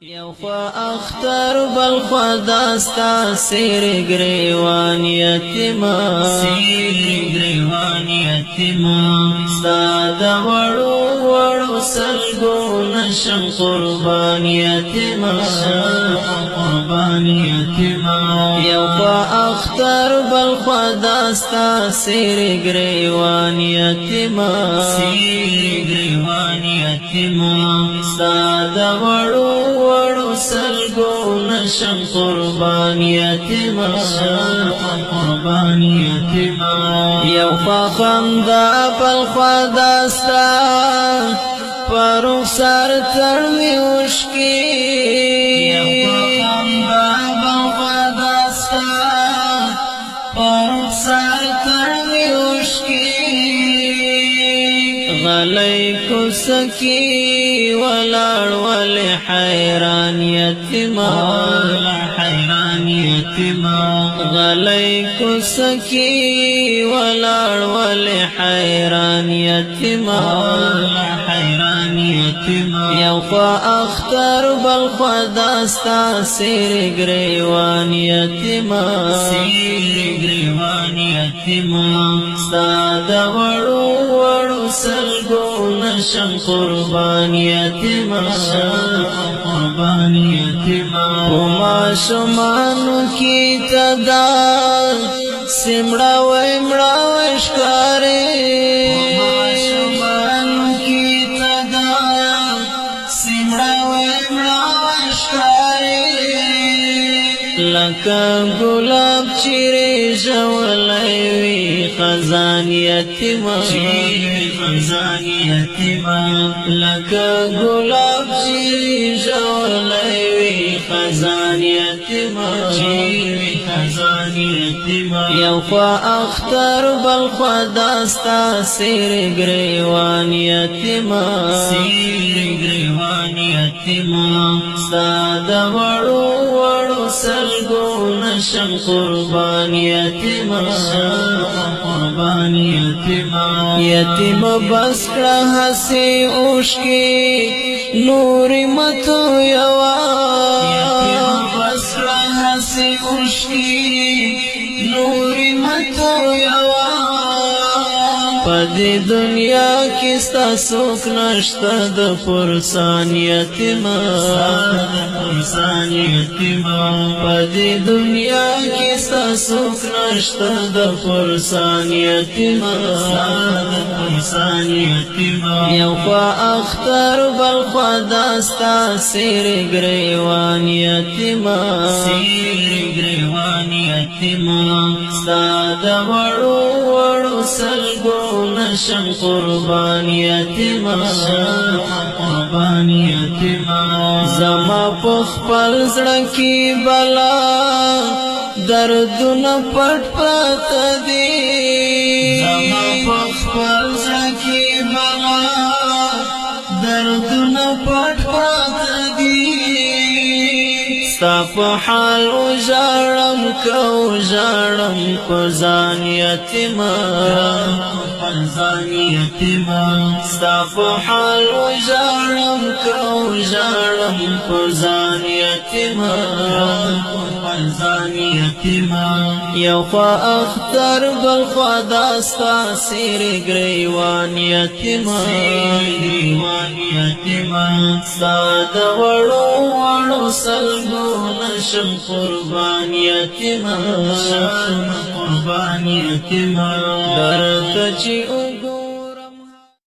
یو خوا اختر بل خوا داستا سیر گریوان یتیما ستا دا وڑو وڑو سلگو نشم قربان یتیما یو خوا اختر بل خوا داستا سیر گریوان یتیما ستا دا وڑو وڑو سلگو نشم قربان یتیما یو خوا خندا بل خوا داستا پروخ سر ترمی وشکی یو خوا خندا بل خوا داستا پروخ سر ترمی وشکی غلی کو سکی ولار ولی حیران یتیما غلی کو سکی ولار ولی حیران یتیما یو خوا اختر بل خوا داستا سیر گریوان یتیما ستا دا وڑو وڑو سلگو نشم قربان یتیما وما شمانو کی تدا سمڑا ویمڑا وشکارے لکا گلاب چیرے جولائیوی خزان یتیما لکا گلاب چیرے جولائیوی خزان یتیما یو خوا اختر بل خوا داستا سیر گریوان یتیما ستا دا وڑو وڑو سلگو نشم قربان یتیما یتیم بس کڑا ہسی اوشکی نوری متو یوا یتیم بس کڑا ہسی اوشکی نوری متو یوا پدی دنیا کستا سوک نشتا دا پرسان یتیما پدی دنیا کستا سوک نشتا دا پرسان یتیما یو خوا اختر بل خوا داستا سیر گریوان یتیما ستا دا وڑو وڑو سلگو نشم قربان یتیما زما پخپل زڑکی بلا دردن پٹ پرات دی زما پخپل زڑکی بلا دردن پٹ پرات دی ستا پا حال اجارم کو جارم پزان یتیما ستا پا حال اجارم کو جارم پزان یتیما یو خوا اختر بل خوا داستا سیر گریوان یتیما ستا دا وڑو وڑو سلگو نشم قربان یتیما درت چی